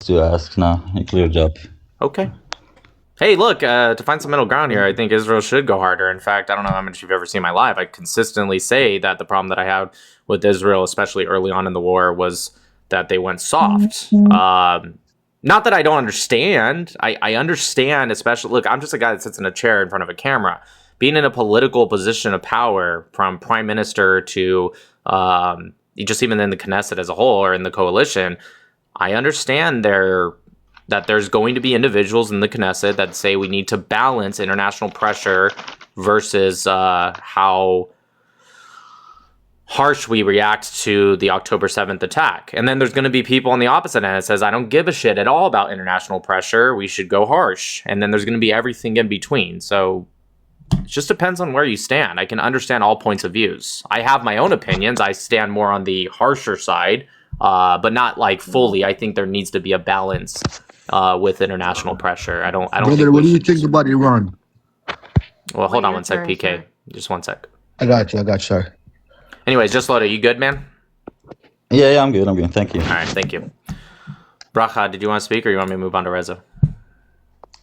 to ask now. A clear job. Okay. Hey, look, to find some middle ground here, I think Israel should go harder. In fact, I don't know how much you've ever seen my live. I consistently say that the problem that I had with Israel, especially early on in the war, was that they went soft. Not that I don't understand. I understand, especially, look, I'm just a guy that sits in a chair in front of a camera. Being in a political position of power, from prime minister to just even in the Knesset as a whole or in the coalition, I understand that there's going to be individuals in the Knesset that say we need to balance international pressure versus how harsh we react to the October 7th attack. And then there's going to be people on the opposite end that says, I don't give a shit at all about international pressure. We should go harsh. And then there's going to be everything in between. So it just depends on where you stand. I can understand all points of views. I have my own opinions. I stand more on the harsher side, but not like fully. I think there needs to be a balance with international pressure. I don't Brother, think what do you think about Iran? Well, hold on one sec, turn, PK. sir. Just one sec. I got you, sir. Anyways, just load it. You good, man? Yeah, I'm good. Thank you. All right, thank you. Bracha, did you want to speak or you want me to move on to Reza?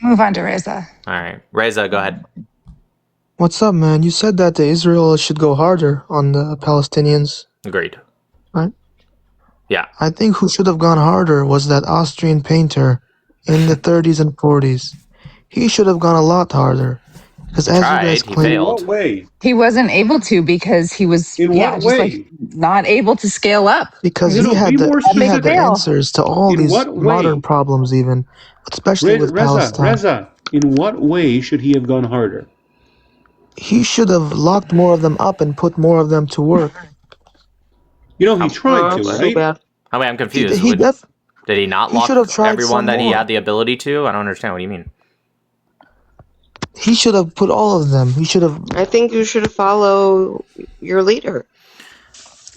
Move on to Reza. All right. Reza, go ahead. What's up, man? You said that Israel should go harder on the Palestinians, Agreed. right? Yeah. I think who should have gone harder was that Austrian painter in the 30s and 40s. He should have gone a lot harder. Because as you guys He claim, In what failed. way? He wasn't able to because he was In what just like way? not able to scale up. because No, he no, had be more he had the specific. answers to all In these what modern way? problems, even, especially with Palestine. Reza, in what way should he have gone harder? He should have locked more of them up and put more of them to work. You know, he tried to, Too right? bad. Oh, wait, I'm confused. He Did he not he lock should have tried everyone some that he more. had the ability to? I don't understand. What do you mean? He should have put all of them. He should have. I think you should follow your leader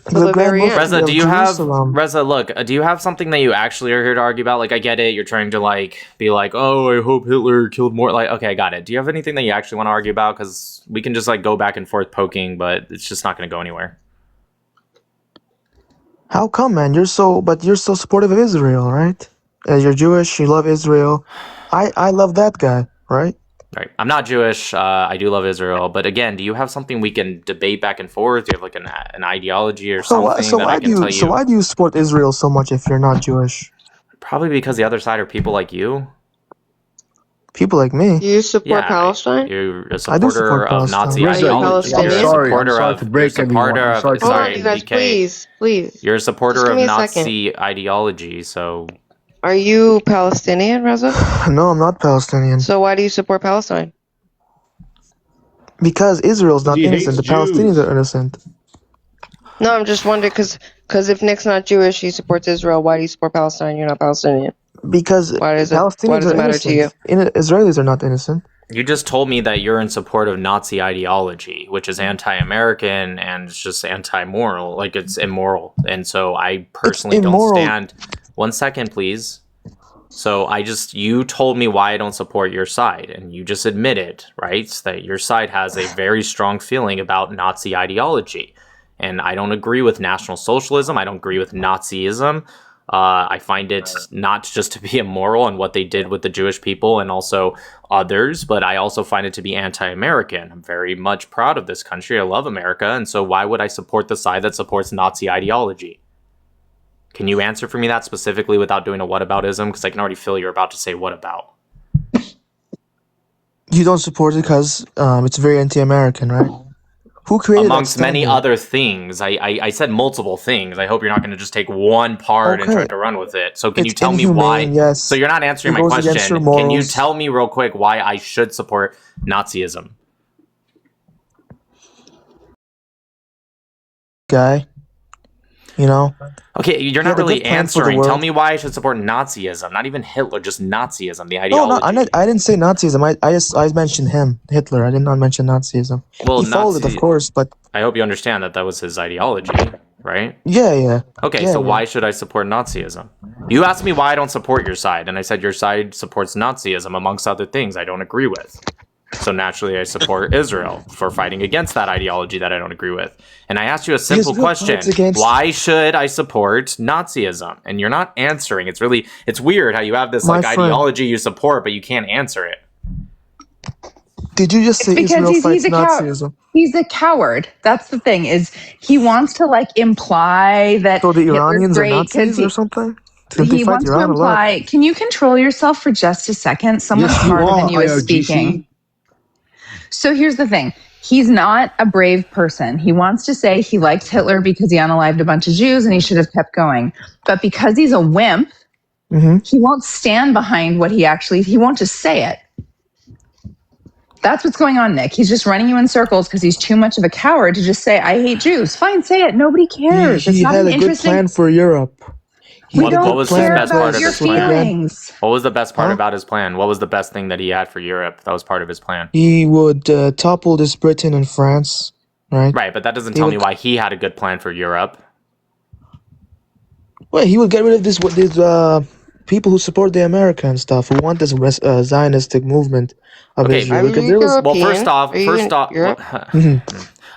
till The the Grand very Mufti end. Reza, of do you have Jerusalem. Reza? Look, do you have something that you actually are here to argue about? Like, I get it. You're trying to be like, oh, I hope Hitler killed more. Like, okay, I got it. Do you have anything that you actually want to argue about? Because we can just go back and forth poking, but it's just not going to go anywhere. How come, man? You're so supportive of Israel, right? You're Jewish. You love Israel. I love that guy, right? Right. I'm not Jewish. I do love Israel, but again, do you have something we can debate back and forth? Do you have an ideology or something that I can tell you? So why do you support Israel so much if you're not Jewish? Probably because the other side are people like you. People like me. Do you support Yeah, Palestine? You're a I do supporter support of Nazi Palestine. Are you ideology. Palestinian? You're a I'm sorry supporter to break you're a supporter everyone. I'm of sorry to Hold sorry, on, you guys, BK. please. You're a supporter Just give of me a Nazi ideology, so Are you Palestinian, Reza? No, I'm not Palestinian. So why do you support Palestine? Because Israel's not He hates innocent. The Jews. Palestinians are innocent. No, I'm just wondering because if Nick's not Jewish, he supports Israel. Why do you support Palestine? You're not Palestinian. Because Why does Palestinians it are matter to you? innocent. Israelis are not innocent. you just told me that you're in support of Nazi ideology, which is anti-American and it's just anti-moral, like it's immoral. And so I personally don't immoral. stand. 1 second, please. So you told me why I don't support your side, and you just admitted, right, that your side has a very strong feeling about Nazi ideology. And I don't agree with National Socialism. I don't agree with Nazism. I find it not just to be immoral and what they did with the Jewish people and also others, but I also find it to be anti-American. I'm very much proud of this country. I love America. And so why would I support the side that supports Nazi ideology? Can you answer for me that specifically without doing a whataboutism? Because I can already feel you're about to say what about. You don't support it because it's very anti-American, right? Who created Amongst that many standard? other things. I said multiple things. I hope you're not going to just take one part and Okay. try to run with it. So can you It's tell me why? inhumane, yes. So you're not answering It my goes against question. your Can you morals. tell me real quick why I should support Nazism? Guy, you know? Okay, you're had not a really good plan for the answering. Tell world. me why I should support Nazism. Not even Hitler, just Nazism, the No, ideology. I didn't say Nazism. I mentioned him, Hitler. I did not mention Nazism. Well, He followed it, of Nazi- course, but I hope you understand that was his ideology, right? yeah. Okay, Yeah, so yeah. why should I support Nazism? You asked me why I don't support your side, and I said your side supports Nazism, amongst other things I don't agree with. So naturally, I support Israel for fighting against that ideology that I don't agree with. And I asked you a simple question. Why should I support Nazism? And you're not answering. It's weird how you have this ideology you support, but you can't answer it. Did you just say Israel fights Nazism? He's a coward. That's the thing, is he wants to imply that So the Hitler's Iranians are great Nazis or something? He wants to imply. Can you control yourself for just a second? Someone smarter than you is speaking. So here's the thing. He's not a brave person. He wants to say he likes Hitler because he unalived a bunch of Jews and he should have kept going. But because he's a wimp, he won't stand behind what he won't just say it. That's what's going on, Nick. He's just running you in circles because he's too much of a coward to just say, I hate Jews. Fine, say it. Nobody cares. He had a good plan for Europe. We don't care about your feelings. What was the best part about his plan? What was the best thing that he had for Europe that was part of his plan? He would topple this Britain and France, right? Right, but that doesn't tell me why he had a good plan for Europe. Well, he would get rid of these people who support the America and stuff, who want this Zionistic movement of Israel. First off,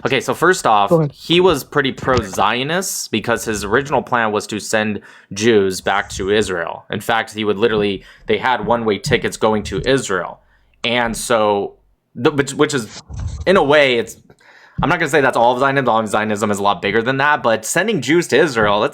okay, so first off, he was pretty pro-Zionist because his original plan was to send Jews back to Israel. In fact, they had one-way tickets going to Israel. And so, which is, in a way, I'm not going to say that's all of Zionism. All of Zionism is a lot bigger than that, but sending Jews to Israel,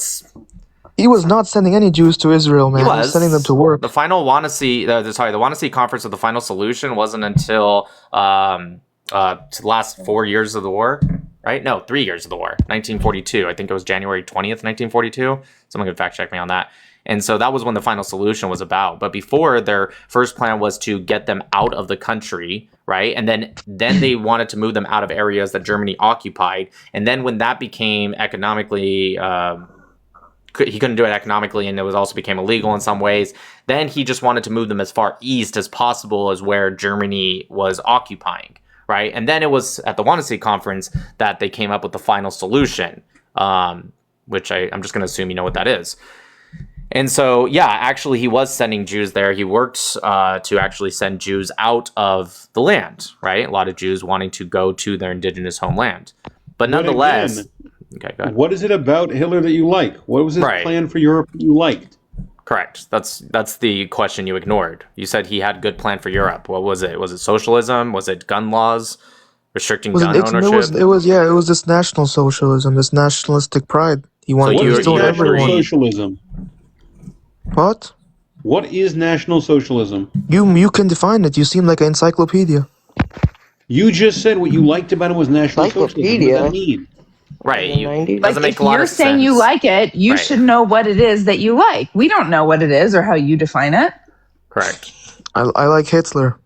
He was not sending any Jews to Israel, man. He was sending them to work. The final the Wannsee Conference of the final solution wasn't until to the last 4 years of the war, right? No, 3 years of the war, 1942. I think it was January 20th, 1942. Someone could fact check me on that. And so that was when the final solution was about. But before, their first plan was to get them out of the country, right? And then they wanted to move them out of areas that Germany occupied. And then when that became economically he couldn't do it economically, and it also became illegal in some ways. Then he just wanted to move them as far east as possible as where Germany was occupying, right? And then it was at the Wannsee Conference that they came up with the final solution, which I'm just going to assume you know what that is. And so, yeah, actually, he was sending Jews there. He worked to actually send Jews out of the land, right? A lot of Jews wanting to go to their indigenous homeland. But nonetheless... Okay, go ahead. What is it about Hitler that you like? What was his plan for Europe that you liked? Correct. That's the question you ignored. You said he had a good plan for Europe. What was it? Was it socialism? Was it gun laws? Restricting gun ownership? It was this national socialism, this nationalistic pride. He wanted to restore everyone. Socialism? What? What is National Socialism? You can define it. You seem like an encyclopedia. You just said what you liked about it was National Socialism. What does that mean? Right. Doesn't make a lot of sense. If you're saying you like it, you should know what it is that you like. We don't know what it is or how you define it. Correct. I like Hitler.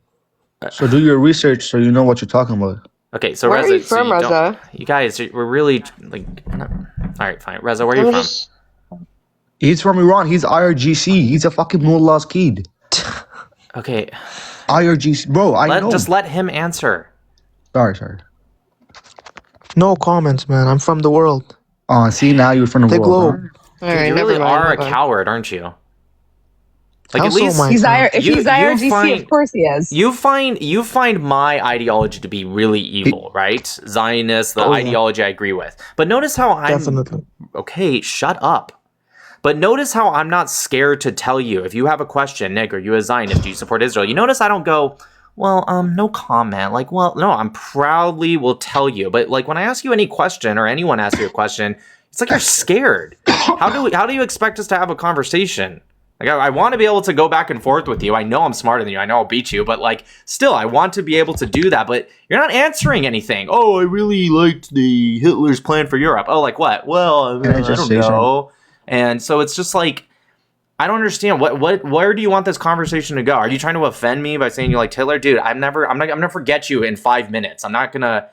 So do your research so you know what you're talking about. Okay, so where Reza, are you from, Reza? You guys, we're really like. All right, fine. Reza, where are you from? He's from Iran. He's IRGC. He's a fucking mullah's kid. Okay. IRGC, bro. I know. Just let him answer. Sorry. No comments, man. I'm from the world. Oh, see, now you're from the world. Globe. Dude, you really are a coward, aren't you? Like, at least he's IRGC, of course he is. You find my ideology to be really evil, right? Zionist, the ideology I agree with. But notice how I'm definitely okay. Shut up. But notice how I'm not scared to tell you if you have a question, Nick, are you a Zionist? Do you support Israel? You notice I don't go, well, no comment. Like, well, no, I'm proudly will tell you. But like when I ask you any question or anyone asks you a question, it's like you're scared. How do you expect us to have a conversation? Like I want to be able to go back and forth with you. I know I'm smarter than you. I know I'll beat you. But like, still, I want to be able to do that. But you're not answering anything. Oh, I really liked the Hitler's plan for Europe. Oh, like what? Well, I don't know. And so it's just like, I don't understand. Where do you want this conversation to go? Are you trying to offend me by saying you like Hitler? Dude, I'm not gonna forget you in 5 minutes. I'm not gonna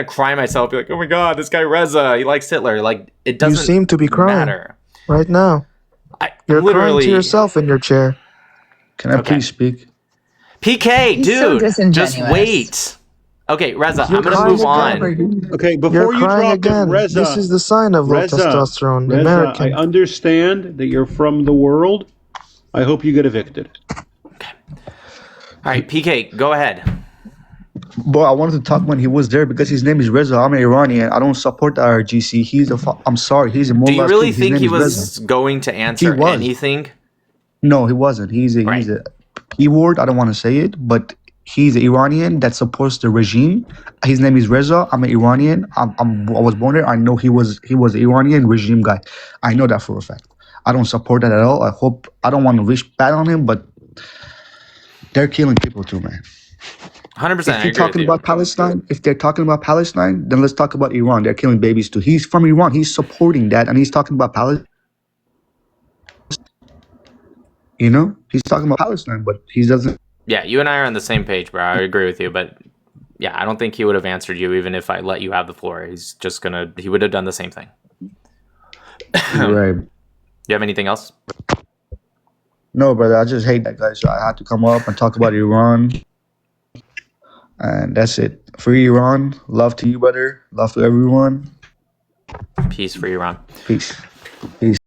cry myself. Be like, oh my god, this guy Reza, he likes Hitler. Like it doesn't. You seem to be crying matter right now. You're literally crying to yourself in your chair. Can I please speak? PK, He's dude, so just wait. Okay, Reza, I'm gonna move on. Okay, before you drop again. it, Reza, this is the sign of low testosterone. Reza, American. I understand that you're from the world. I hope you get evicted. Okay. All right, PK, go ahead. Bro, I wanted to talk when he was there because his name is Reza. I'm an Iranian. I don't support the IRGC. I'm sorry. He's a Do you mullah. really His think name he is Reza. was going to He answer was. anything? No, he wasn't. He's Right. a P word. I don't want to say it, but he's an Iranian that supports the regime. His name is Reza. I'm an Iranian. I was born there. I know he was an Iranian regime guy. I know that for a fact. I don't support that at all. I don't want to wish bad on him, but they're killing people too, man. 100%. If I you're agree with talking you. about Palestine, if they're talking about Palestine, then let's talk about Iran. They're killing babies too. He's from Iran. He's supporting that, and he's talking about Palestine. You know, he's talking about Palestine, but he doesn't. Yeah, you and I are on the same page, bro. I agree with you, but yeah, I don't think he would have answered you even if I let you have the floor. He would have done the same thing. Right. You have anything else? No, brother. I just hate that guy, so I had to come up and talk about Iran, and that's it. Free Iran. Love to you, brother. Love to everyone. Peace for Iran. Peace. Peace.